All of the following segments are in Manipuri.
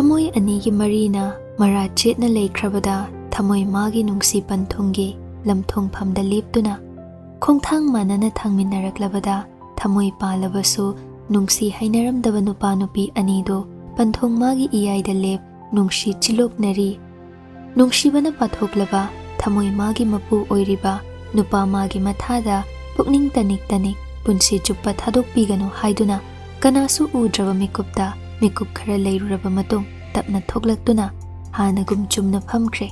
Thamoi anigi marina mara chetna leikrabada thamoi magi nungsi panthungi lamthong phamda leptuna khongthang manana thangminaraklabada thamoi palabasu nungsi hainaramdaba nupa nupi anido panthong magi iyaida lep nungsi chiloknari nungsibana pathoklaba thamoi magi mapu oiriba nupa magi mathada pukning tanik tanik punsi chuppa thadokpiganu haiduna kanasu udraba mikupta mikup khara leiruraba matung tapna thoklaktuna hanagum chumna phamkhre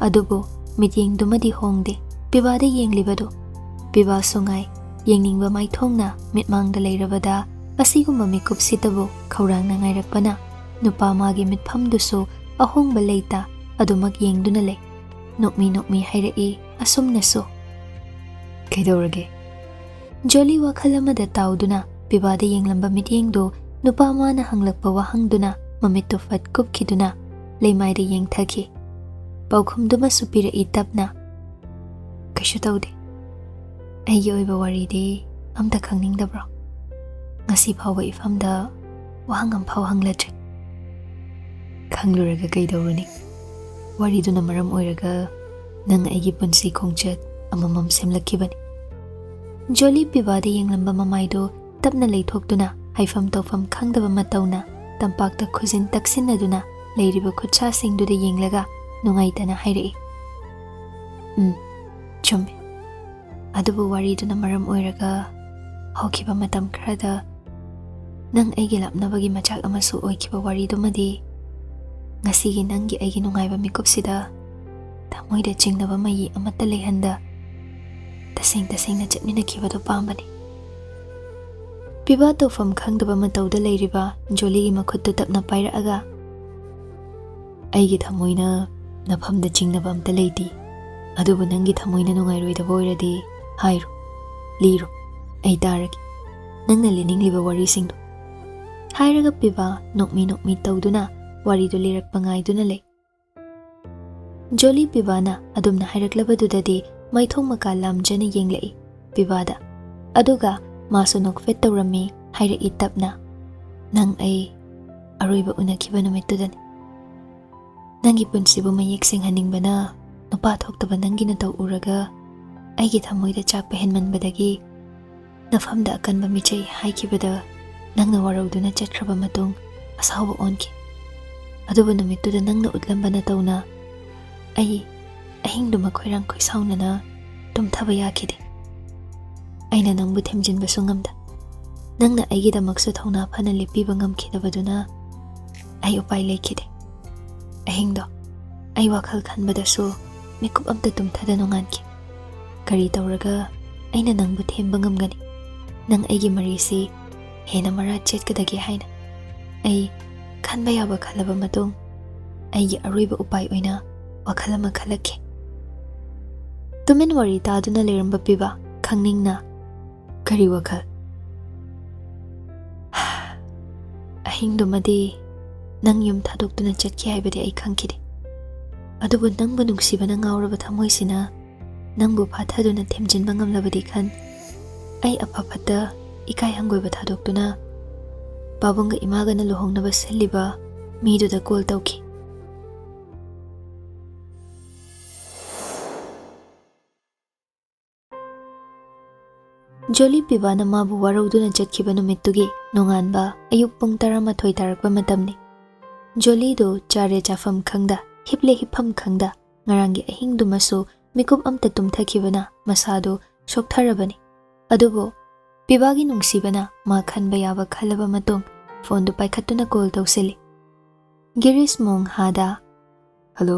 adubu mityengdumadi hongde pibada yenglibadu piba sungai yengningba maithongna mitmangda leirabada asigumba mikup sitabu khaurangna ngairakpana nupa magi mitphamdusu ahongba leita adumak yengduna le nokmi hairei asumnasu kaidorage joli WakhaL amada tauduna pibada yenglamba mityengdu nupa mana hanglakpa wahangduna mamittu fat kupkhiduna leimaida yengthaki paukhumduma supira itapna kaishu taude aigi oiba waride amta khangningdabro ngasi phawba ifamda wahangam phaw hangladre khangluraga kaidoruni wariduna maram oiraga nang aigi punsi khongchat amamam semlakhibani joli pibada yenglamba mamaido tapna leithokduna haifam tawfam khangdaba matawna tampakta khujin taksinaduna leiriba khutsa singduda yenglaga nungaitana hairei chumbe adubu wariduna maram oiraga hokhiba matam khrada nang aigi lapnabagi machak amasu oikhiba waridumadi ngasigi nangi aigi nungaiba mikupsida thamoida chingnaba mayi amatta lehanda tasengna chatminakhibadu pambani piba tawfam khangdaba matawda leiriba joligi makhuttu tapna pairaaga aigi thamoina nafamda chingnaba amta leiti adubu nangi thamoina nungairoidaba oiradi hairu liru ai taragi nangna liningliba warisingdu hairaga piba nokmi tawduna waridu lirakpa ngaiduna le joli pibana adumna hairaklabadudadi maithong maka lamjana yenglei pibada aduga masu nokfet tawrami hairei tapna nang ai aroiba unakhiba numitudani nangi punsibu mayek singhaningbana nupa thoktaba nangi na taw uraga aigi thamoida chakpa henmanbadagi nafamda akanba michai haikibada nangna warauduna chatkraba matung asawba onki adubu numittuda nangna utlambana tawna ai ahingduma khoirang khoisaunana tumthaba yakhide aina nangbu themjinba sungamda nangna aigi damaksu thawna phana lepiba ngamkhidabaduna ai upai lekhide ahingdo ai WakhaL khanbadasu mikup amta tumthada nunganki kari tawraga aina nangbu themba ngamgani nang aigi marisi hena mara chetkadagi haina ai khanba yaba khalaba matung aigi aroiba upai oina WakhaL ama khalakhe tumin wari taduna leramba piba khangningna kari WakhaL ahingdumadi nang yum thadoktuna chatki haibadi ai khangkhide adubu nangbu nungsibana ngauraba thamoisina nangbu phathaduna themjinba ngamlabadi khan ai aphaphata ikai hangoiba thadoktuna babunga imagana luhongnaba selliba miduda call tawki joli pibana mabu warauduna chatkhiba numittugi nonganba ayuk pung 12 tarakpa matamni joli do chare chafam khangda hiple hipam khangda ngarangi ahingdumasu mikup amta tumthakhibana masado soktharabani adubo pibagi nungsibana ma khanba yaba khalaba matung phone du paikhatuna call tawseli Girish mong hada hello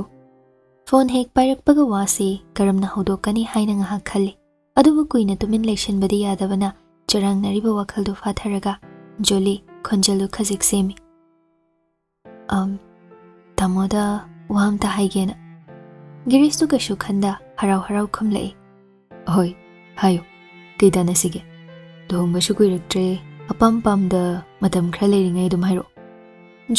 phone hek pairakpaga wasi karamna hodokani haina nga khalli adubu kuina tumin lection badi yadabana charang nariba WakhaL du fatharaga joli khonjalu khazik semi tamoda wam ta haigena Girish tu kashu khanda harau khumlei hoi hayo keidana sige dongba shu kuiraktre apam pamda matam khra leiringai dum hairo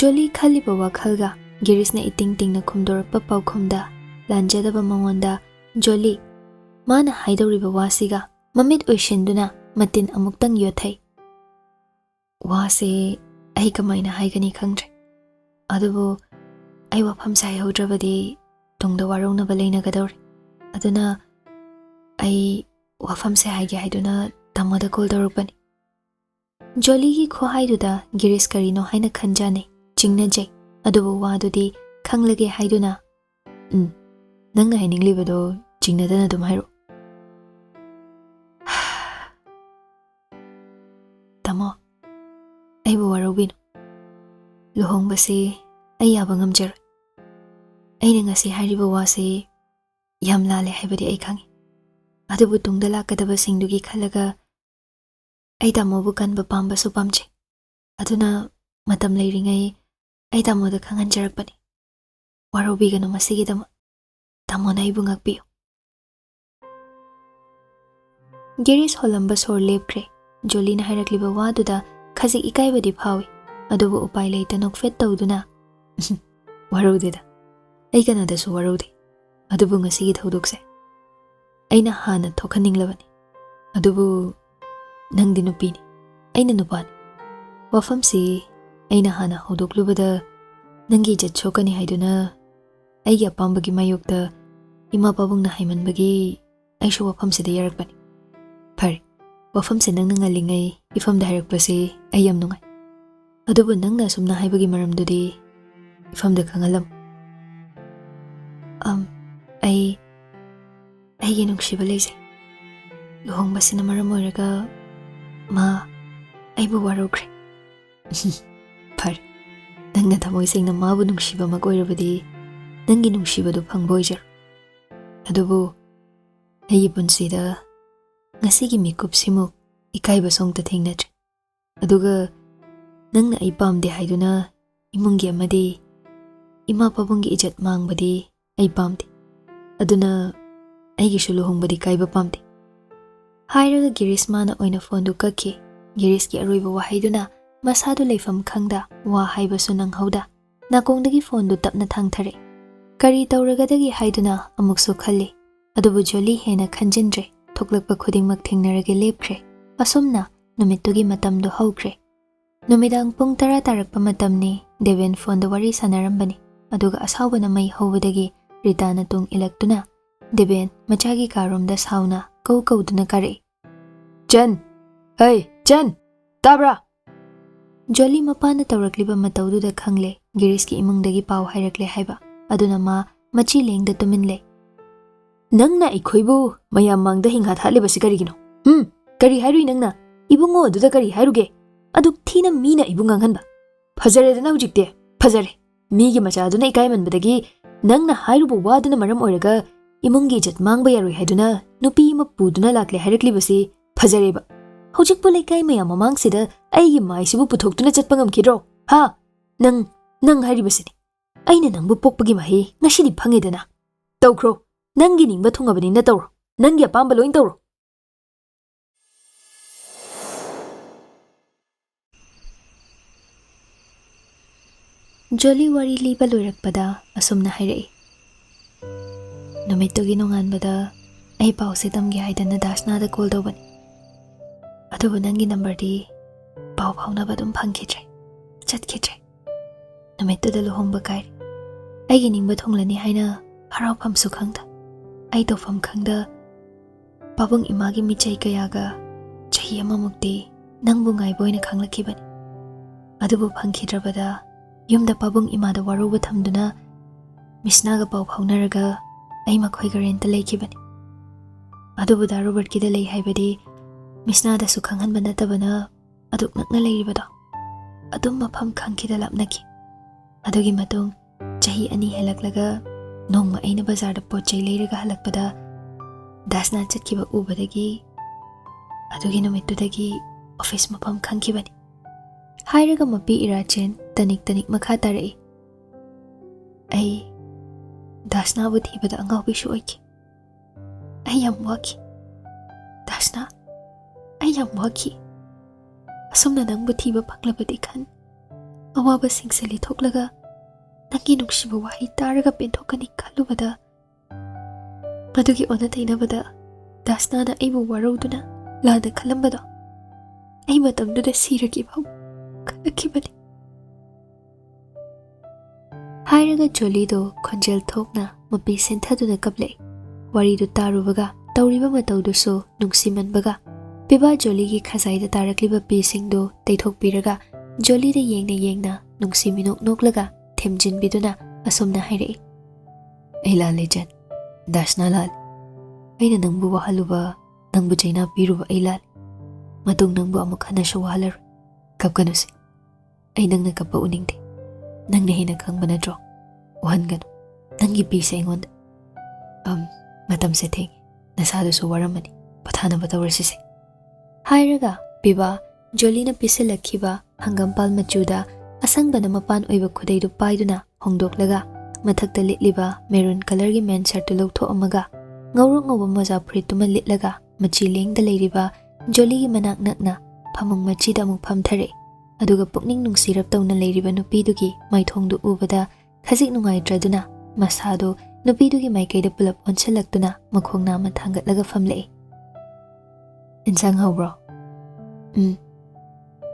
joli khaliba WakhaL ga Girish na iting na khumdorakpa paukhumda lanjadaba mangonda joli mana haidoriba wasiga mamit oishinduna matin amuktang yothai wase ai kamaina haigani khangre ꯑꯗꯨꯕꯨ ꯑꯩ ꯋꯥꯐꯝꯁꯦ ꯍꯥꯏꯍꯧꯗ꯭ꯔꯕꯗꯤ ꯇꯨꯡꯗ ꯋꯥꯔꯧꯅꯕ ꯂꯩꯅꯒꯗꯧꯔꯤ ꯑꯗꯨꯅ ꯑꯩ ꯋꯥꯐꯝꯁꯦ ꯍꯥꯏꯒꯦ ꯍꯥꯏꯗꯨꯅ ꯇꯥꯃꯣꯗ ꯀꯣꯜ ꯇꯧꯔꯛꯄꯅꯤ ꯖꯣꯂꯤꯒꯤ ꯈꯨꯍꯥꯏꯗꯨꯗ ꯒꯤꯔꯤꯁ ꯀꯔꯤꯅꯣ ꯍꯥꯏꯅ ꯈꯟꯖꯥꯅꯩ ꯆꯤꯡꯅꯖꯩ ꯑꯗꯨꯕꯨ ꯋꯥꯗꯨꯗꯤ ꯈꯪꯂꯒꯦ ꯍꯥꯏꯗꯨꯅ ꯅꯪꯅ ꯍꯥꯏꯅꯤꯡꯂꯤꯕꯗꯣ ꯆꯤꯡꯅꯗꯅ ꯑꯗꯨꯝ ꯍꯥꯏꯔꯛꯑꯣ ꯇꯥꯃꯣ ꯑꯩꯕꯨ ꯋꯥꯔꯧꯕꯤꯅꯨ ꯂꯨꯍꯣꯡꯕꯁꯤ ꯑꯩ ꯌꯥꯕ ꯉꯝꯖꯔꯣꯏ ꯑꯩꯅ ꯉꯁꯤ ꯍꯥꯏꯔꯤꯕ ꯋꯥꯁꯤ ꯌꯥꯝ ꯂꯥꯜꯂꯦ ꯍꯥꯏꯕꯗꯤ ꯑꯩ ꯈꯪꯉꯤ ꯑꯗꯨꯕꯨ ꯇꯨꯡꯗ ꯂꯥꯛꯀꯗꯕꯁꯤꯡꯗꯨꯒꯤ ꯈꯜꯂꯒ ꯑꯩ ꯇꯥꯃꯣꯕꯨ ꯀꯟꯕ ꯄꯥꯝꯕꯁꯨ ꯄꯥꯝꯖꯩ ꯑꯗꯨꯅ ꯃꯇꯝ ꯂꯩꯔꯤꯉꯩ ꯑꯩ ꯇꯥꯃꯣꯗ ꯈꯪꯍꯟꯖꯔꯛꯄꯅꯤ ꯋꯥꯔꯧꯕꯤꯒꯅꯨ ꯃꯁꯤꯒꯤꯗꯃꯛ ꯇꯥꯃꯣꯅ ꯑꯩꯕꯨ ꯉꯥꯛꯄꯤꯌꯨ ꯒꯤꯔꯤꯁ ꯍꯣꯜꯂꯝꯕ ꯁꯣꯔ ꯂꯦꯞꯈ꯭ꯔꯦ ꯖꯣꯂꯤꯅ ꯍꯥꯏꯔꯛꯂꯤꯕ ꯋꯥꯗꯨꯗ ꯈꯖꯤꯛ ꯏꯀꯥꯏꯕꯗꯤ ꯐꯥꯎꯏ ꯑꯗꯨꯕꯨ ꯎꯄꯥꯏ ꯂꯩꯇ ꯅꯣꯛꯐꯦꯠ ꯇꯧꯗꯨꯅ ꯋꯥꯔꯧꯗꯦꯗ ꯑꯩ ꯀꯅꯥꯗꯁꯨ ꯋꯥꯔꯧꯗꯦ ꯑꯗꯨꯕꯨ ꯉꯁꯤꯒꯤ ꯊꯧꯗꯣꯛꯁꯦ ꯑꯩꯅ ꯍꯥꯟꯅ ꯊꯣꯛꯍꯟꯅꯤꯡꯂꯕꯅꯤ ꯑꯗꯨꯕꯨ ꯅꯪꯗꯤ ꯅꯨꯄꯤꯅꯤ ꯑꯩꯅ ꯅꯨꯄꯥꯅꯤ ꯋꯥꯐꯝꯁꯤ ꯑꯩꯅ ꯍꯥꯟꯅ ꯍꯧꯗꯣꯛꯂꯨꯕꯗ ꯅꯪꯒꯤ ꯏꯖꯠ ꯁꯣꯛꯀꯅꯤ ꯍꯥꯏꯗꯨꯅ ꯑꯩꯒꯤ ꯑꯄꯥꯝꯕꯒꯤ ꯃꯥꯌꯣꯛꯇ ꯏꯃꯥ ꯄꯥꯕꯨꯡꯅ ꯍꯥꯏꯃꯟꯕꯒꯤ ꯑꯩꯁꯨ ꯋꯥꯐꯝꯁꯤꯗ ꯌꯥꯔꯛꯄꯅꯤ ꯐꯔꯦ ꯋꯥꯐꯝꯁꯦ ꯅꯪꯅ ꯉꯜꯂꯤꯉꯩ ꯏꯐꯝꯗ ꯍꯥꯏꯔꯛꯄꯁꯤ ꯑꯩ ꯌꯥꯝ ꯅꯨꯡꯉꯥꯏ ꯑꯗꯨꯕꯨ ꯅꯪꯅ ꯑꯁꯨꯝꯅ ꯍꯥꯏꯕꯒꯤ ꯃꯔꯝꯗꯨꯗꯤ ꯏꯐꯝꯗ ꯈꯪꯍꯜꯂꯝꯃꯨ ꯑꯩꯒꯤ ꯅꯨꯡꯁꯤꯕ ꯂꯩꯖꯩ ꯂꯨꯍꯣꯡꯕꯁꯤꯅ ꯃꯔꯝ ꯑꯣꯏꯔꯒ ꯃꯥ ꯑꯩꯕꯨ ꯋꯥꯔꯧꯈ꯭ꯔꯦ ꯐꯔꯦ ꯅꯪꯅ ꯊꯃꯣꯏ ꯁꯦꯡꯅ ꯃꯥꯕꯨ ꯅꯨꯡꯁꯤꯕꯃꯛ ꯑꯣꯏꯔꯕꯗꯤ ꯅꯪꯒꯤ ꯅꯨꯡꯁꯤꯕꯗꯨ ꯐꯪꯕ ꯑꯣꯏꯖꯔꯣ ꯑꯗꯨꯕꯨ ꯑꯩꯒꯤ ꯄꯨꯟꯁꯤꯗ ꯉꯁꯤꯒꯤ ꯃꯤꯀꯨꯞꯁꯤꯃꯨꯛ ꯏꯀꯥꯏꯕ ꯁꯣꯝꯇ ꯊꯦꯡꯅꯗ꯭ꯔꯤ ꯑꯗꯨꯒ ꯅꯪꯅ ꯑꯩ ꯄꯥꯝꯗꯦ ꯍꯥꯏꯗꯨꯅ ꯏꯃꯨꯡꯒꯤ ꯑꯃꯗꯤ ꯏꯃꯥ ꯄꯥꯕꯨꯡꯒꯤ ꯏꯖꯠ ꯃꯥꯡꯕꯗꯤ ꯑꯩ ꯄꯥꯝꯗꯦ ꯑꯗꯨꯅ ꯑꯩꯒꯤꯁꯨ ꯂꯨꯍꯣꯡꯕꯗꯤ ꯀꯥꯏꯕ ꯄꯥꯝꯗꯦ ꯍꯥꯏꯔꯒ ꯒꯤꯔꯤꯁ ꯃꯥꯅ ꯑꯣꯏꯅ ꯐꯣꯟꯗꯨ ꯀꯛꯈꯤ ꯒꯤꯔꯤꯁꯀꯤ ꯑꯔꯣꯏꯕ ꯋꯥꯍꯩꯗꯨꯅ ꯃꯁꯥꯗꯨ ꯂꯩꯐꯝ ꯈꯪꯗ ꯋꯥ ꯍꯥꯏꯕꯁꯨ ꯅꯪꯍꯧꯗ ꯅꯥꯀꯣꯡꯗꯒꯤ ꯐꯣꯟꯗꯨ ꯇꯞꯅ ꯊꯥꯡꯊꯔꯦ ꯀꯔꯤ ꯇꯧꯔꯒꯗꯒꯦ ꯍꯥꯏꯗꯨꯅ ꯑꯃꯨꯛꯁꯨ ꯈꯜꯂꯤ ꯑꯗꯨꯕꯨ ꯖꯣꯂꯤ ꯍꯦꯟꯅ ꯈꯟꯖꯤꯟꯗ꯭ꯔꯦ ꯊꯣꯛꯂꯛꯄ ꯈꯨꯗꯤꯡꯃꯛ ꯊꯦꯡꯅꯔꯒꯦ ꯂꯦꯞꯈ꯭ꯔꯦ ꯑꯁꯨꯝꯅ ꯅꯨꯃꯤꯠꯇꯨꯒꯤ ꯃꯇꯝꯗꯨ ꯍꯧꯈ꯭ꯔꯦ ꯅꯨꯃꯤꯗꯥꯡ ꯄꯨꯡ 10 ꯇꯥꯔꯛꯄ ꯃꯇꯝꯅꯤ ꯗꯦꯕꯦꯟ ꯐꯣꯟꯗ ꯋꯥꯔꯤ ꯁꯥꯟꯅꯔꯝꯕꯅꯤ ꯑꯗꯨꯒ ꯑꯁꯥꯎꯕꯅ ꯃꯩ ꯍꯧꯕꯗꯒꯤ ꯔꯤꯇꯥꯅ ꯇꯨꯡ ꯏꯜꯂꯛꯇꯨꯅ ꯗꯦꯕꯦꯟ ꯃꯆꯥꯒꯤ ꯀꯥꯔꯣꯝꯗ ꯁꯥꯎꯅ ꯀꯧꯗꯨꯅ ꯀꯥꯔꯛꯏ ꯆꯟ ꯍꯩ ꯆꯟ ꯇꯥꯕ꯭ꯔꯥ ꯖꯣꯂꯤ ꯃꯄꯥꯅ ꯇꯧꯔꯛꯂꯤꯕ ꯃꯇꯧꯗꯨꯗ ꯈꯪꯂꯦ ꯒꯤꯔꯤꯁꯀꯤ ꯏꯃꯨꯡꯗꯒꯤ ꯄꯥꯎ ꯍꯥꯏꯔꯛꯂꯦ ꯍꯥꯏꯕ ꯑꯗꯨꯅ ꯃꯥ ꯃꯆꯤ ꯂꯦꯡꯗ ꯇꯨꯃꯤꯟ ꯂꯩ ꯅꯪꯅ ꯑꯩꯈꯣꯏꯕꯨ ꯃꯌꯥꯝ ꯃꯥꯡꯗ ꯍꯤꯡꯍꯥꯠꯂꯤꯕꯁꯤ ꯀꯔꯤꯒꯤꯅꯣ ꯀꯔꯤ ꯍꯥꯏꯔꯨꯏ ꯅꯪꯅ ꯏꯕꯨꯡꯉꯣ ꯑꯗꯨꯗ ꯀꯔꯤ ꯍꯥꯏꯔꯨꯒꯦ ꯑꯗꯨꯛ ꯊꯤꯅ ꯃꯤꯅ ꯏꯕꯨꯡ ꯉꯥꯡꯍꯟꯕ ꯐꯖꯔꯦꯗꯅ ꯍꯧꯖꯤꯛꯇꯤ ꯐꯖꯔꯦ ꯃꯤꯒꯤ ꯃꯆꯥꯗꯨꯅ ꯏꯀꯥꯏꯃꯟꯕꯗꯒꯤ ꯅꯪꯅ ꯍꯥꯏꯔꯨꯕ ꯋꯥꯗꯨꯅ ꯃꯔꯝ ꯑꯣꯏꯔꯒ ꯏꯃꯨꯡꯒꯤ ꯏꯖꯠ ꯃꯥꯡꯕ ꯌꯥꯔꯣꯏ ꯍꯥꯏꯗꯨꯅ ꯅꯨꯄꯤ ꯑꯃ ꯄꯨꯗꯨꯅ ꯂꯥꯛꯂꯦ ꯍꯥꯏꯔꯛꯂꯤꯕꯁꯤ ꯐꯖꯔꯦꯕ ꯍꯧꯖꯤꯛꯄꯨ ꯂꯩꯀꯥꯏ ꯃꯌꯥꯝ ꯃꯃꯥꯡꯁꯤꯗ ꯑꯩꯒꯤ ꯃꯥꯏꯁꯤꯕꯨ ꯄꯨꯊꯣꯛꯇꯨꯅ ꯆꯠꯄ ꯉꯝꯈꯤꯗ꯭ꯔꯣ ꯍꯥ ꯅꯪ ꯍꯥꯏꯔꯤꯕꯁꯤꯅꯤ ꯑꯩꯅ ꯅꯪꯕꯨ ꯄꯣꯛꯄꯒꯤ ꯃꯍꯩ ꯉꯁꯤꯗꯤ ꯐꯪꯉꯦꯗꯅ ꯇꯧꯈ꯭ꯔꯣ ꯅꯪꯒꯤ ꯅꯤꯡꯕ ꯊꯨꯡꯉꯕꯅꯤꯅ ꯇꯧꯔꯣ ꯅꯪꯒꯤ ꯑꯄꯥꯝꯕ ꯂꯣꯏ ꯇꯧꯔꯣ ꯖꯣꯂꯤ ꯋꯥꯔꯤ ꯂꯤꯕ ꯂꯣꯏꯔꯛꯄꯗ ꯑꯁꯨꯝꯅ ꯍꯥꯏꯔꯛꯏ ꯅꯨꯃꯤꯠꯇꯨꯒꯤ ꯅꯣꯡꯉꯥꯟꯕꯗ ꯑꯩ ꯄꯥꯎꯁꯦ ꯇꯝꯒꯦ ꯍꯥꯏꯗꯅ ꯗꯥꯁꯅꯥꯗ ꯀꯣꯜ ꯇꯧꯕꯅꯤ ꯑꯗꯨꯕꯨ ꯅꯪꯒꯤ ꯅꯝꯕꯔꯗꯤ ꯄꯥꯎ ꯐꯥꯎꯅꯕ ꯑꯗꯨꯝ ꯐꯪꯈꯤꯗ꯭ꯔꯦ ꯆꯠꯈꯤꯗ꯭ꯔꯦ ꯅꯨꯃꯤꯠꯇꯨꯗ ꯂꯨꯍꯣꯡꯕ ꯀꯥꯏꯔꯦ ꯑꯩꯒꯤ ꯅꯤꯡꯕ ꯊꯨꯡꯂꯅꯤ ꯍꯥꯏꯅ ꯍꯔꯥꯎꯐꯝꯁꯨ ꯈꯪꯗ ꯑꯩ ꯇꯧꯐꯝ ꯈꯪꯗ ꯄꯥꯕꯨꯡ ꯏꯃꯥꯒꯤ ꯃꯤꯆꯩ ꯀꯌꯥꯒ ꯆꯍꯤ ꯑꯃꯃꯨꯛꯇꯤ ꯅꯪꯕꯨ ꯉꯥꯏꯕ ꯑꯣꯏꯅ ꯈꯪꯂꯛꯈꯤꯕꯅꯤ ꯑꯗꯨꯕꯨ ꯐꯪꯈꯤꯗ꯭ꯔꯕꯗ ꯌꯨꯝꯗ ꯄꯥꯕꯨꯡ ꯏꯃꯥꯗ ꯋꯥꯔꯧꯕ ꯊꯝꯗꯨꯅ ꯃꯤꯁꯅꯥꯒ ꯄꯥꯎ ꯐꯥꯎꯅꯔꯒ ꯑꯩ ꯃꯈꯣꯏꯒ ꯔꯦꯟꯇ ꯂꯩꯈꯤꯕꯅꯤ ꯑꯗꯨꯕꯨ ꯗꯥ ꯔꯣꯕꯔꯠꯀꯤꯗ ꯂꯩ ꯍꯥꯏꯕꯗꯤ ꯃꯤꯁꯅꯥꯗꯁꯨ ꯈꯪꯍꯟꯕ ꯅꯠꯇꯕꯅ ꯑꯗꯨꯛ ꯅꯛꯅ ꯂꯩꯔꯤꯕꯗꯣ ꯑꯗꯨꯝ ꯃꯐꯝ ꯈꯪꯈꯤꯗ ꯂꯥꯞꯅꯈꯤ ꯑꯗꯨꯒꯤ ꯃꯇꯨꯡ ꯆꯍꯤ 2 ꯍꯦꯜꯂꯛꯂꯒ ꯅꯣꯡꯃ ꯑꯩꯅ ꯕꯖꯥꯔꯗ ꯄꯣꯠ ꯆꯩ ꯂꯩꯔꯒ ꯍꯜꯂꯛꯄꯗ ꯗꯥꯁꯅꯥ ꯆꯠꯈꯤꯕ ꯎꯕꯗꯒꯤ ꯑꯗꯨꯒꯤ ꯅꯨꯃꯤꯠꯇꯨꯗꯒꯤ ꯑꯣꯐꯤꯁ ꯃꯐꯝ ꯈꯪꯈꯤꯕꯅꯤ ꯍꯥꯏꯔꯒ ꯃꯄꯤ ꯏꯔꯥꯆꯦꯟ ꯇꯅꯤꯛ ꯃꯈꯥ ꯇꯥꯔꯛꯏ ꯑꯩ ꯗꯥꯁꯅꯥꯕꯨ ꯊꯤꯕꯗ ꯑꯉꯥꯎꯕꯤꯁꯨ ꯑꯣꯏꯈꯤ ꯑꯩ ꯌꯥꯝ ꯋꯥꯈꯤ ꯗꯥꯁꯅꯥ ꯑꯩ ꯌꯥꯝ ꯋꯥꯈꯤ ꯑꯁꯨꯝꯅ ꯅꯪꯕꯨ ꯊꯤꯕ ꯐꯪꯂꯕꯗꯤ ꯈꯟ ꯑꯋꯥꯕꯁꯤꯡꯁꯦ ꯂꯤꯊꯣꯛꯂꯒ ꯅꯪꯒꯤ ꯅꯨꯡꯁꯤꯕ ꯋꯥꯍꯩ ꯇꯥꯔꯒ ꯄꯦꯟꯊꯣꯛꯀꯅꯤ ꯈꯜꯂꯨꯕꯗ ꯃꯗꯨꯒꯤ ꯑꯣꯟꯅ ꯇꯩꯅꯕꯗ ꯗꯥꯁꯅꯥꯅ ꯑꯩꯕꯨ ꯋꯥꯔꯧꯗꯨꯅ ꯂꯥꯟꯅ ꯈꯜꯂꯝꯕꯗꯣ ꯑꯩ ꯃꯇꯝꯗꯨꯗ ꯁꯤꯔꯒꯦ ꯐꯥꯎ ꯈꯜꯂꯛꯈꯤꯕꯅꯤ Hairaga Jolido Konjel Thokna Mapi Sentaduna Kable Waridu Tarubaga Tauriba Matauduso Nungsimanbaga PIBA Joligi Khazai Tarakliba Pisingdo Taitok Piraga Joli the Yengna Nungsiminok Noklaga Temjin Biduna Asumna Haire Ela Legend Dashna Lal Aina Nangbu Wahaluba Nangbu Jaina Piruba Elal Matung Nangbu Amukhana Shawalar Kapkanusi Ay nang nakapa uningdi Nang nahina kang manadro Uhan gano Nang ipisa ingon Matam setting Nasado so waramani Pathana batawarsisi Hairaga PIBA Jolina Pisilakhiba Hangampal Machuda Asangba na mapan oiba khudaidu paiduna hongdoklaga mathakta litliba maroon color gi men shirt lawtho amaga ngawro ngawa moza phrituma litlaga machi lengda leiriba Joli gi manak nakna phamung machi da muk phamthare aduga pukning nungsirap tawna leiriba nupidugi maithongdu ubada khajik nungai traduna masado nupidugi maikaida pulap onchalaktuna makhongna ma thangatlaga famle insang hawbro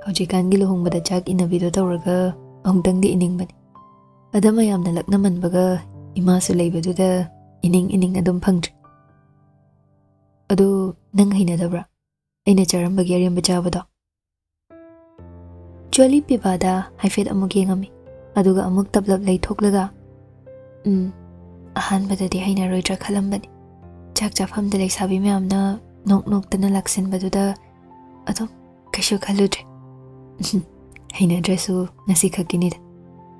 Haujikangi luhongbada chak inabido tawraga amtangdi iningbani adama yamna lakna manbaga imasu leibaduda ining adum phangdri adu nang hainadabra aina charambagi aremba chabado Joli PIBAda haifet amuk yengami aduga amuk tablap leithoklaga ahanbadadi hainaroidra khalambani chak chafamda leisabi mayamna noktana laksinbaduda adum kashu khaludre Hainadrasu ngasi khakinida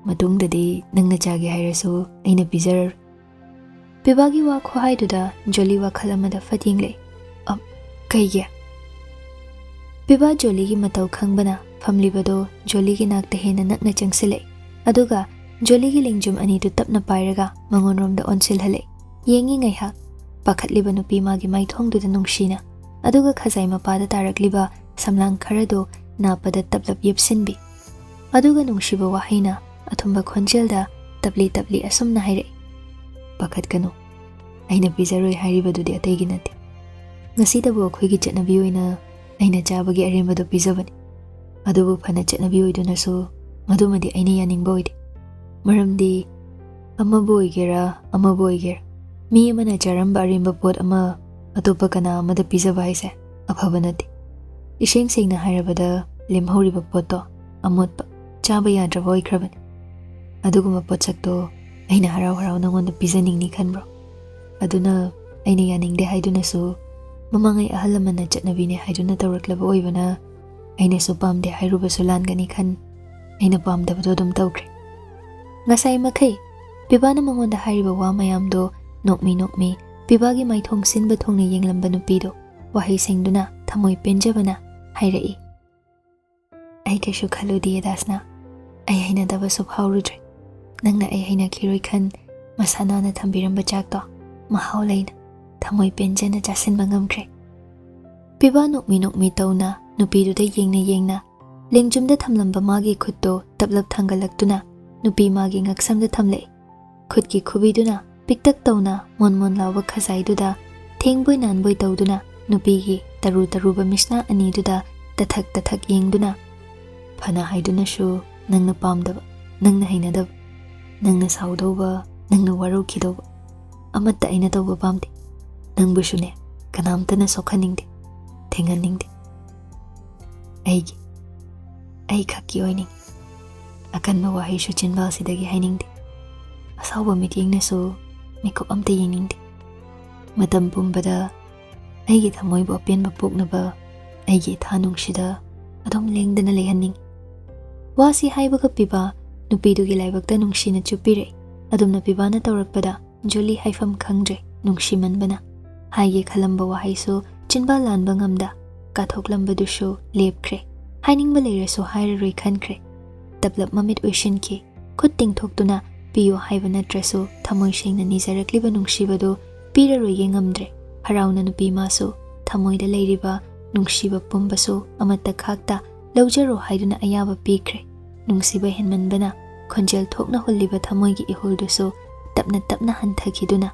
matungdadi nangna chage hairasu aina pijar PIBAgi wa khwaiduda Joli WakhaL amada fatingle kaige PIBA Joligi matau khangbana famlibado Joligi nakta hena nakna changsile aduga Joligi lingjum ani du tapna pairaga mangonromda onsilhale yengi ngaiha pakhatliba nupi magi maithongduda nungshina aduga khazai mapada tarakliba samlang kharado napada tablap yepsinbi aduga nungshiba wahaina athumba khonjelda tabli asumna haire pakat kanu aina pizaroi hairibadudi ataigi nati ngasidabu akhoigi chatnabi oina aina chabagi arembado pizabani adubu phana chatnabi oidunasu madumadi aina yaningba oide maramdi amabu oigera mi amana charamba aremba pot ama atopa kana amada pizaba haise afaba nati Isheng sengna hairabada lemhoriba poto amotpa chaba yadraba oikrabani aduguma potsakto aina harau nangonda pijaningni khanbro aduna aina yaningde haidunasu mamangai ahalamana chatnabine haiduna tawraklaba oibana aina su pamde hairuba sulangani khan aina pamdabado dum tawkre ngasai makhai PIBAna mangonda hairiba wa mayamdo nokmi PIBAgi maithong sinba thongna yenglamba nupido wahai sengduna thamoi penjabana Hairai Ai kashu khaludi dasna ai haina daba subhaurudre nangna ai haina khiroi khan masana na thambiramba chakto mahaulaina thamoi penjana jasin bangamkre PIBA nokmi tawna nupidu da yengna lengjumda thamlamba magi khutto tablap thangalaktuna nupi magi ngaksamda thamle khutki khubiduna piktak tawna mon lawa khazaiduda thengboi nanboi tawduna nupigi taruba misna aniduda tathak yengduna phana haiduna shu nangna pamdaba nangna hainadaba nangna saudoba nangna warukhidoba amatta aina tawba pamde nangbu shune kanamtana sokhaningde thenganingde ai khaki oining akanba wahai shu chinbal sidagi hainingde asawba mityengnasu mikop amta yeningde matam pumbada aigi thamoibu apenba poknaba aigi thanungshida adom lengdana lehanning wasi haibaga PIBA nupidugi laibakta nungshina chupire adumna PIBAna tawrakpada Joli haifam khangdre nungshimanbana haige khalamba wahaisu chinba lanba ngamda kathoklambadusu lepkhre hainingba leirasu hairaroi khankre tablap mamit oishinki khut tingthoktuna piyo haiba natrasu thamoi sengna nijarakliba nungshibadu piraroige ngamdre harauna nupi masu thamoida leiriba nungshiba pumbasu amatta khakta laujaro haiduna ayaba pikre nungsiba henmanbana khonjel thokna hulliba thamoigi ihuldusu tapna hanthakiduna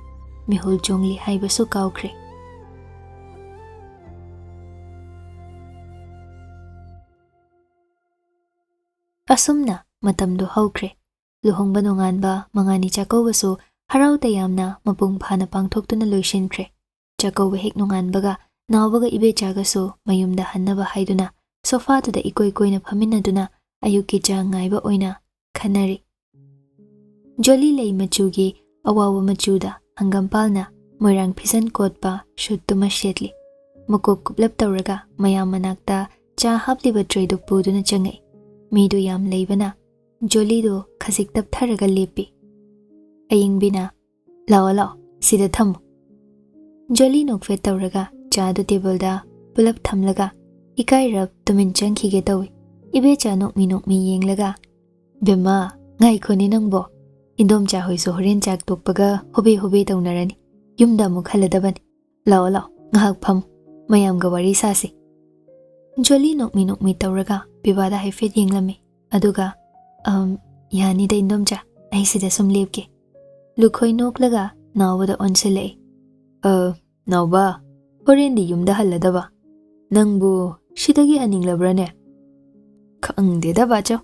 mihul jongli haibasu kaukre asumna matamdu haukre Luhongba nonganba mangani chakaubasu harau tayamna mapung phana pangthoktuna loishinkhre. Chakauba hek nonganbaga naubaga ibechagasu mayumda hannaba haiduna sofa tuda ikoi koina phaminaduna ayuki cha ngaiba oina khanari. Jolly lei machugi awawa machuda hangampalna moirang phisan kotpa shutuma shetli. Makok kuplap tawraga mayam manakta cha hapliba tray do puduna changai. Midu yam leibana Jolly do khasik tap tharaga lepi. Aying bina lao lao sida thamu. Jolly nokfe tawraga cha do table da pulap thamlaga ikai rab tumin changkhige tawi. Ibe cha nokmi yenglaga bema ngai khoni nangbo indom cha hoiso horen chak tokpaga hobe tawnarani yumda mu khaladabani lao lao ngahak pham mayam ga wari sasi. Jolly nokmi tawraga PIBAda haifet yenglami aduga yani da indom cha ai sida sum lepke. Lukhoi noklaga nawada onselei nawba horen di yumda haladaba nangbu shidagi haninglabrane khangdeda bacho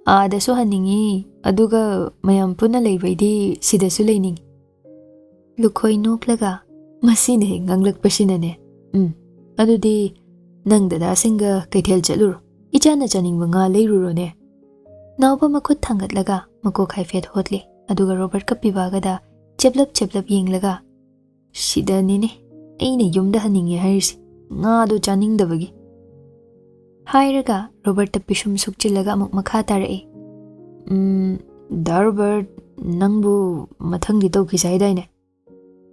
adasu haningi aduga mayam puna leibaidi sidasu leiningi. Lukhoi noklaga masine nganglakpasinane adudi nang dada singa kaithel chaluro ichana chaningba nga leirurone. Nawba makhut thangatlaga makok haifet hotli aduga Robert ka PIBAga da cheplap yenglaga shida nini aina yumda haningi hairisi nga do chaningdabagi hairaga Robert ta pishum sukchilaga amuk makha tarai. Robert nangbu mathangdi tawki saidaine.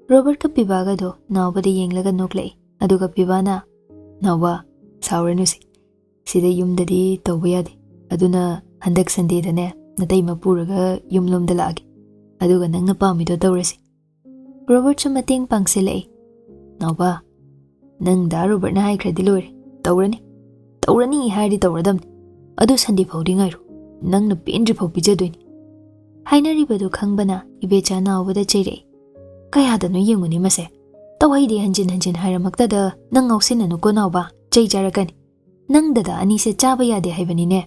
Robert ka PIBAga do nawbada yenglaga noklai aduga PIBAna nawba sauranusi sida yumdadi tawba yade aduna handak Sunday dane natai mapuraga yumlomda laagi aduga nangna pamido tawrasi. Robert su mating pangsilai nawba nang da Robert na haikradi loire tawrani hairi tawradamni adu Sunday phawdi ngairu nangna pendri phau pijadoini hainaribadu khangbana ibecha nawbada cheirai kayadanu yenguni mase tawhaidi hanjin hairamaktada nang ngausinanu ko nawba chei jarakani nang dada ani se chaba yade haibani ne.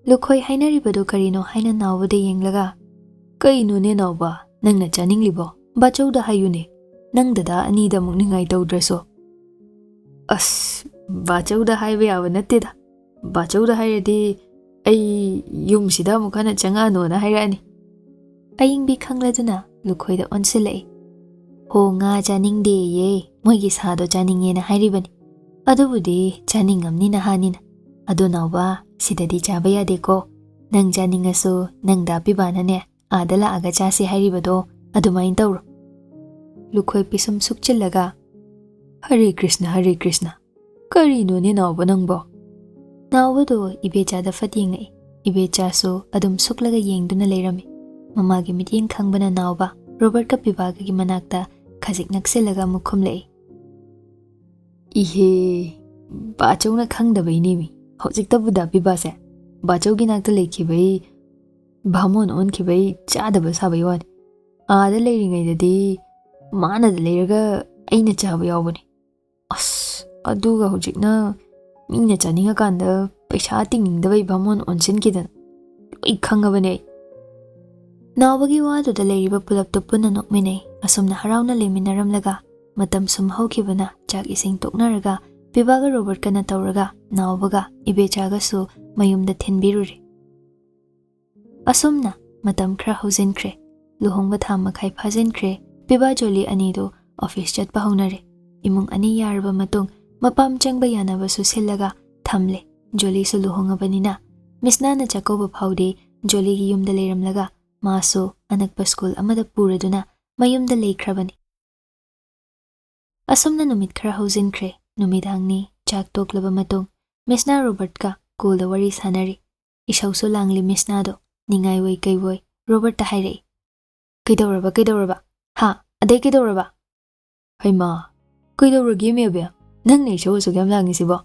Lukhoi hainaribadu karino haina nawbada yenglaga kaino ne nawba nangna chaninglibo bachauda hayune nang dada ani da mukningai tawdraso. Bachauda haiba yaba natteda bachauda hairadi ai yumsida mukhana changano na hairani. Ayingbi khangladuna Lukhoida onsilai ho nga chaningde ye moigi sado chaninge na hairibani adubudi chaningamni na hanina adu nawba sidadi chaba yade ko nang chaningasu nang da PIBAna ne adala aga chasi hairibado adumain tawro. Lukhoi pisum sukchillaga Hare Krishna karino ne nawba nangbo. Nawbado ibecha da fatingai ibecha so adum suklaga yengduna leirami. Mamagi mityeng khangbana nawba Robert ka PIBAga gi manakta khajik naksilaga mukhum lei. Ihe bachau khangdabai nemi hojik tabuda PIBA se bachau gi nakta lekhibai bhamon onkhibai chadaba sabai wani ada leiringai dadi mana da leiraga aina chaba yawbani aduga hojikna mina chaninga kanda paisa tingingdabai bhamon onsinkidana loi khangabane. Nawbagi waduda leiriba pulapto punna nokminai asumna harauna leminaramlaga matam sum haukhibana chak ising toknaraga PIBAga Robert kana tawraga nawbaga ibechaga su mayumda thinbiruri. Asumna matam khra hauzinkre luhongba tham makhai phazinkre PIBA Jolly anido office chatpa haunare imung ani yarba matung mapam changba yanaba su sillaga thamle. Jolly su luhongabanina misna na chakoba phaude Jolly gi yumda leiramlaga maso anakpa school amada puraduna mayumda leikrabani. Asumna numit khara hauzinkre numidangni chak toklaba matung misna Robert ka cool da wari sanari isauso langli misna do ningai wai kai wai Robert ta hairei kaidawraba ha adai kaidawraba haima kaidawragi mebe nang nei so so gam langi sibo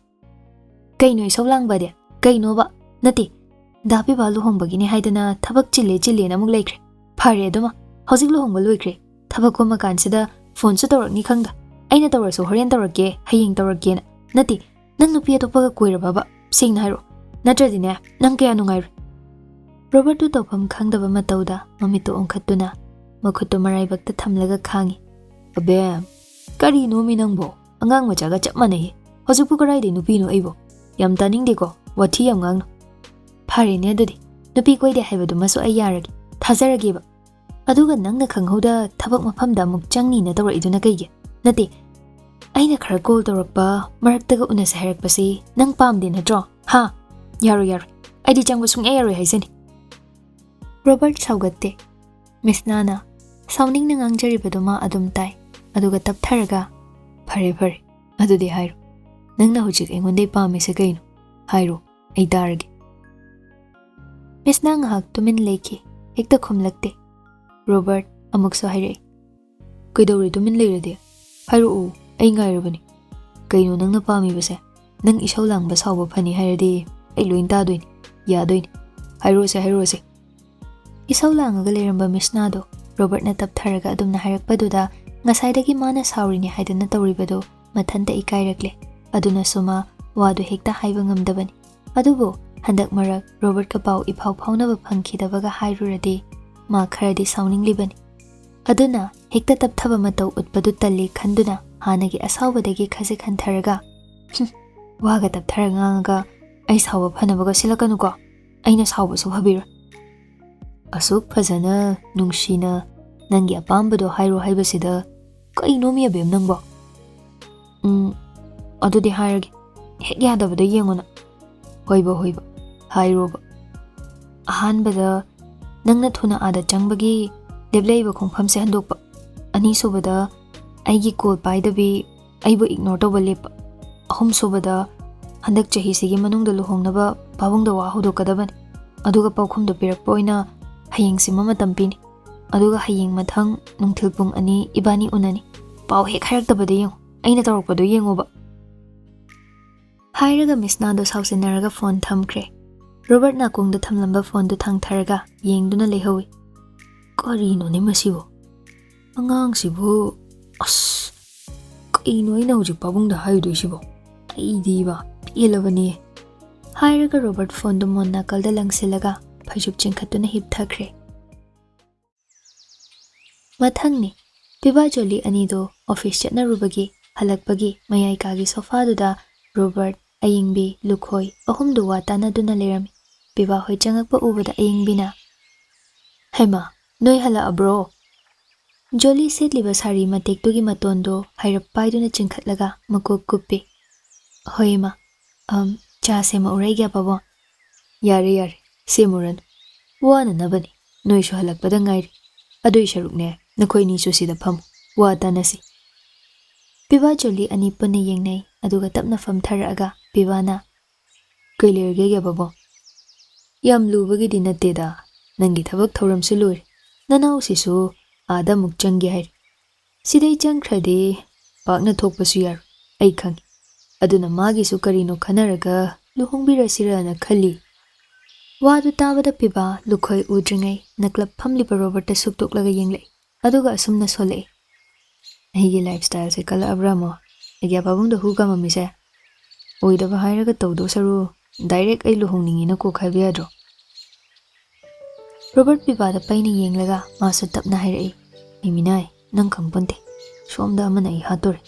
kaino isau langba de kaino ba nati da PIBA luhongbagini haidana thabak chile na muk leikre phare duma hojik luhongba loikre thabak ko makansida phone su tawrakni khangda aina tawraso horen tawrake hayeng tawrake na nati nang nupi atopaga koiraba ba singna hairo natradi ne nang kaya nungai Robert tu tawpham khangdaba matauda mamitto ongkhattuna makhutto maraibakta thamlaga khangi. Abe, kari no mi nangbo angang machaga chap manai. Hojikpu karai de nupi no aibo. Yam taningdeko wathi yam ngangno. Phare ne adudi. Nupi koide haibadu masu ai yaragi. Thazaragi ba. Aduga nangna khanghoda thabak mafamda muk changni na tawra iduna kaige. Nati. Aina khara call tawrakpa maraktaga unase hairakpasi nang pamde natro. Ha. Yaro. Aidi changba sungya yaro haisani. Robert saugatte. Miss Nana sauning na ngangjari ma adum tai. Aduga taptharaga. Phare. Adudi hairu. Nangna hujik engonde pamise kaino. Hairu. Ai daragi. Miss Nang hak tumin leki. Hekta khumlakte. Robert amukso haire. Kaidawri tumin leirade. Hairu ai ngairabani. Kaino nangna pami base. Nang isaw lang ba sawba phani hairade. Ai loin tadoini. Yadoini. Hairu se. Isaw lang aga leiramba Miss Nado. Robert na taptharaga adum na hairakpaduda ngasaidagi mana sawrini haidana tawribado mathanta ikairakle. Aduna suma wadu hekta haiba ngamdabani. Adubo handak marak Robert ka pau iphaw phawnaba phangkhidabaga hairurade ma kharadi sauning libani. Aduna hekta tapthaba matau utpadu talli khanduna hanagi asawbadagi khase khantharaga. Waga taptharaga nganga ai sawba phanabaga silakanuko. Aina sawba su habira. Asuk phajana nungshina nangi apambado hairu haibasida kaino mi abem nangbo. Adudi hairagi hek yadabada yengona. Hoiba hairoba. Ahanbada nangna thuna ada changbagi deblaiba khongphamse handokpa. Ani sobada aigi call paidabi aibu ignore tawba lepa. Ahum sobada handak chahi sigi manungda luhongnaba pabungda wa hodokadabani. Aduga paukhumda pirakpa oina hayeng sima matam pini. Aduga hayeng mathang nungthil pung ani ibani unani. Pau hek hairaktabada yengo. Aina tawrakpado yengoba. Hairaga Miss Nado sausinaraga phone thamkre. Robert na kongda thamlamba phone du thangtharaga yengduna lehawi. Karino ni masibo. Angang sibo. Kaino ina hujik pabungda haidoi sibo. Aidiba pilabani. Hairaga Robert phone du mon nakalda langsilaga phajub chingkhatuna hipthakre. Mathangni PIBA joli anido office chatnarubagi halakpagi mayai kagi sofa duda Robert ayingbi lukhoi ahumdu watana duna lerami. PIBA hoi changakpa ubada ayingbina. Haima noi hala abro. Joli setliba sari matektugi matondo hairapaiduna chingkhatlaga makuk kuppi. Hoima cha sema uraiga pabo. Yare semuran. Wana nabani noi shu halakpada ngairi. Adoi sharukne nakhoi ni chu sida pham watana si. PIBA joli ani punna yengnai aduga tapna famtharaga PIBA na kailerge ge babo. Yam lubagi dinateda nangi thabak thoramsu loi. Nanau sisu ada muk changge hai. Sidai changkhrade pakna thokpasu yar ai khang. Aduna magi su karino khanaraga luhongbirasira na khali. Wadu tabada PIBA lukhoi udringai naklap phamliba Robert ta suktoklaga yenglai. Aduga asumna sole. Aigi lifestyle se kala abramo. Egya babungda huga mamise. Oidaba hairaga tawdo saru direct ai luhongningina ko khaibiyadro. Robert PIBA da paina yenglaga masu tapna hairai. Iminai nang khangponte. Somda amana ai hatore.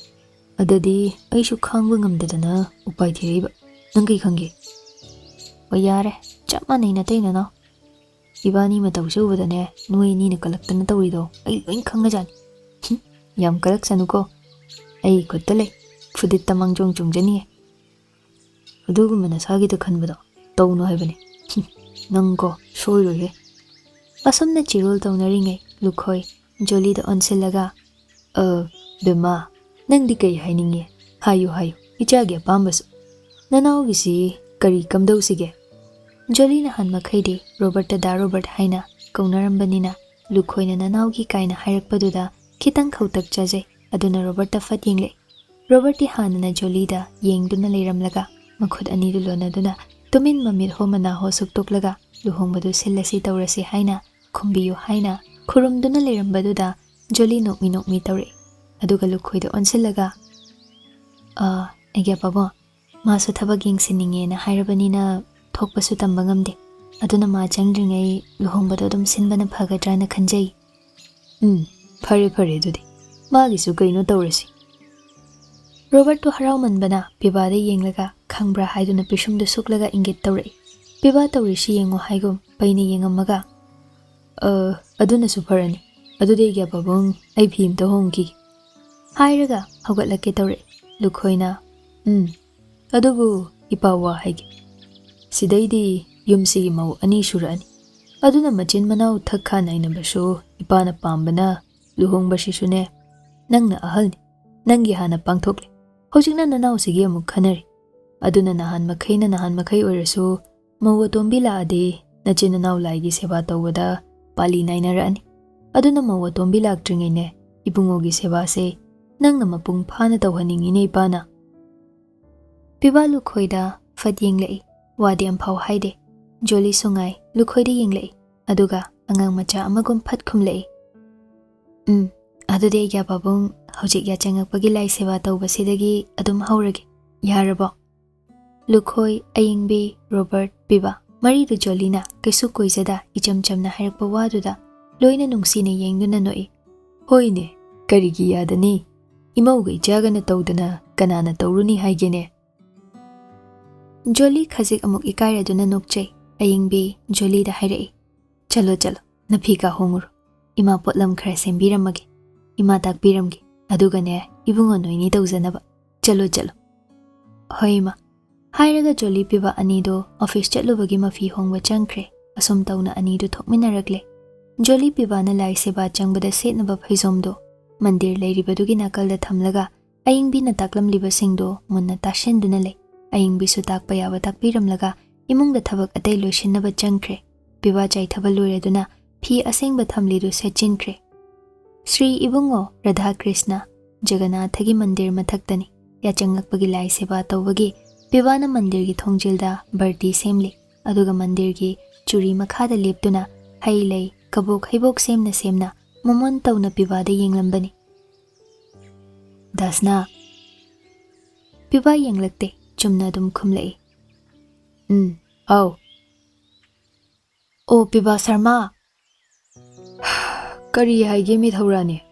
Adadi aishu khangba ngamdadana upai thiriba. Nang kai khange. Oyare chap manai na taina na. Ibani matawse ubadane noi ni na kalaktana tawrido ai loin khangna jani. Yam kalak sanuko. Ai kottale fudit tamang jong jani. Adugu manasagi da khanbada tawno haibane. Nangko soiroye. Asumna chirul tawnaringai lukhoi joli da onsilaga. Bema nang di kai haininge. Hayo ichage pambasu. Nanau gisi kari kamdau sige. Joli na han makhaidi Robert da Robert haina kaunarambanina lukhoi na nanau gi kaina hairakpaduda kitang khautak chaje aduna Robert ta fat yengle. Robert ti hanana Joli da yengduna leiramlaga makhut ani du lonaduna tumin mamit homana ho suktoklaga luhongbadu sillasi tawrasi haina khumbiyu haina khurumduna leirambaduda Joli nokmi tawre. Aduga lukhoi da onsilaga egya pabo masu thabak yengsininge na hairabanina thokpasu tamba ngamde. aduna ma changdringai luhongbado dum sinbana phagadrana khanjai. Phare phare dudi magi su kaino tawrasi. Robert to harau manbana PIBA da yenglaga khangbra haiduna pisum du suklaga ingit tawrai. PIBA tawrishi yengo haigum paina yengamaga aduna su pharani adude gya babung ai phim to hongki hairaga hogatlake tawrai. Lukhoina adubu ipawa haigi sidaidi yumsigi mau ani surani aduna machin manau thakha naina basu ipana pambana luhongbashi sune nangna ahalni nangi hana pangthokle hojikna nanau sigi amuk khanari aduna nahan makhai oirasu mawa tombi laade nachin nanau laigi seba tawada pali nainarani aduna mawa tombi laktringaine ibungogi seba se nangna mapung phana tawhaningine ipana. PIBA lukhoida fat yenglai wadi amphau haide joli sungai lukhoida yenglai aduga angang macha amagum phat khumlai. Adude gya babung hojik ya changakpagi lai seba tawbasidagi adum haurage yarabo. Lukhoi ayingbi Robert PIBA mari du jolina kesu koizada icham chamna harakpa waduda loina nungsine yengduna noi. Hoine karigi yadani imauga ichagana tawdana kanana tawruni haigene. Joli khajik amuk ikairaduna nokchai ayingbi joli da hairai. Chalo napika honguru ima potlam khara sembiramage ima takbiramge adugane ibungo noini tawjanaba chalo. Hoima hairaga joli PIBA anido office chatlubagi mafi hongwa changkre asum tawna anido thokminaragle. Joli PIBA na lai seba changbada setnaba phaizomdo mandir leiribadugi nakalda thamlaga ayingbi na taklamliba singdo munna tashenduna lei. Ayingbi su takpa yaba takbiramlaga imungda thabak atay loishinnaba changkre. PIBA chai thaba loiraduna phi asengba thamlidu setchinkre. Sri Ibungo Radha Krishna Jagannathagi mandir mathaktani yachangakpagi lai seba tawbagi PIBA na mandir gi thongjilda barti semli aduga mandir gi churi makhada leptuna hailai kabok haibok semna momon tawna PIBA da yenglambani. Dasna PIBA yenglakte chumna dum khumlai. Aw O PIBA SHARMA kari haige mi thawrani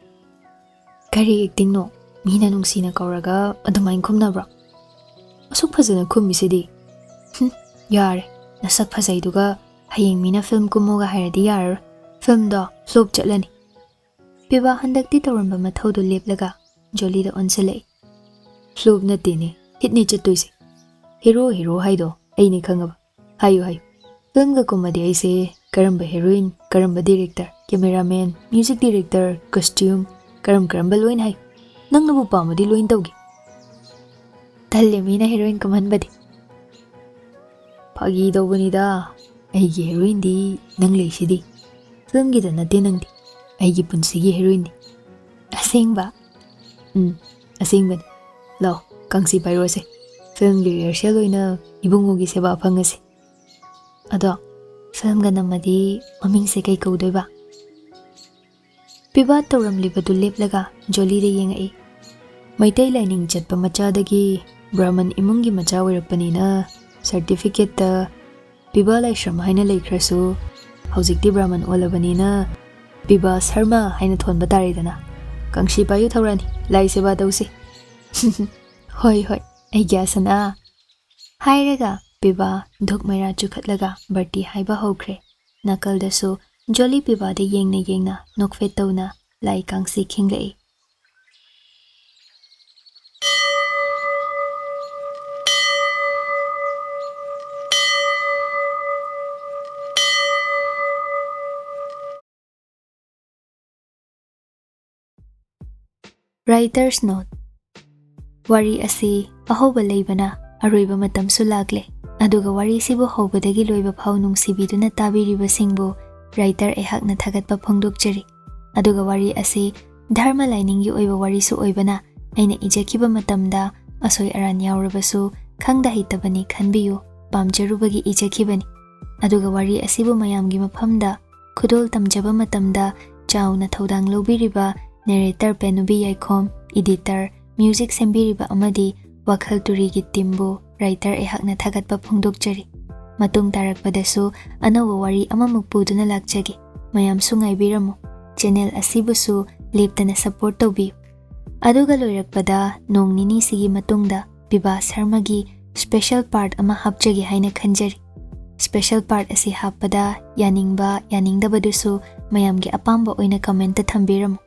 kari acting no mina nungsina kauraga adumain khumnabra asuk phajana khummisidi yare nasak phajaiduga hayeng mina film kumoga hairadi yar film da flop chatlani. PIBA handakti tawramba mathaudu leplaga joli da onselai. Flop natene hitni chattoise hero haido aini khangaba hayu film ga comedy aise karamba heroine karamba director cameraman music director costume karamba loin hai nangnabu pamadi loin tawgi talle mina heroine kamanbadi phagi dawbanida aigi heroine di nang leisidi film gi da nate nangdi aigi punsigi heroine di asengba asengbani law kangsi pairose film gi rehearsal oina ibungogi seba phangase ado film ga namadi maming se kai kaudoiba. PIBA tawramlibadu leplaga joli da yengai. Maitai lining chatpa machadagi Brahman imungi macha oirakpanina certificate ta PIBA Laishram haina leikhrasu hojikti Brahman olabanina PIBA SHARMA haina thonba taridana kangsi payu thawrani lai seba tawse. Hoi ai gyasana hairaga PIBA dhukmaira chukhatlaga barti haiba hokre nakaldasu joli PIBA da yengna nokfet tawna lai kangsi khinglei. Writer's Note Wari asi ahoba leibana aroiba matamsu lagle aduga wari sibu hobadagi loiba phau nungsibiduna tabiriba singbu writer ehakna thagatpa phongdokchari aduga wari asi dharma lining gi oiba wari su oibana aina ijakiba matamda asoi aran yaurabasu khangda hitabani khanbiyu pamjarubagi ijakibani aduga wari asibu mayamgi maphamda khudol tamjaba matamda chauna thodang lobiriba Narrator Paenubi Yaikhom editor music sembiriba amadi WakhaL Turi gi timbu writer ehakna thagatpa phongdokchari Matung tarakpadasu anawa wari amamuk puduna lakjage. Mayamsu ngaibiramu. Channel asibusu leptana support tawbiyu. Aduga loirakpada nong nini sigi matungda PIBA SHARMAgi special part ama hapjage haina khanjari. Special part asi happada yaningba yaningdabadusu mayamgi apamba oina comment ta thambiramu.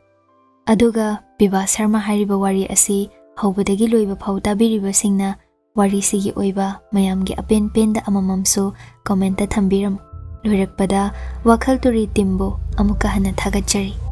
Aduga PIBA SHARMA hariba wari asi haubadagi loiba phau tabiriba singna wari sigi oiba mayamgi apen penda amamamsu comment ta thambiramu. Loirakpada WakhaL Turi timbo amuka hana thagachari.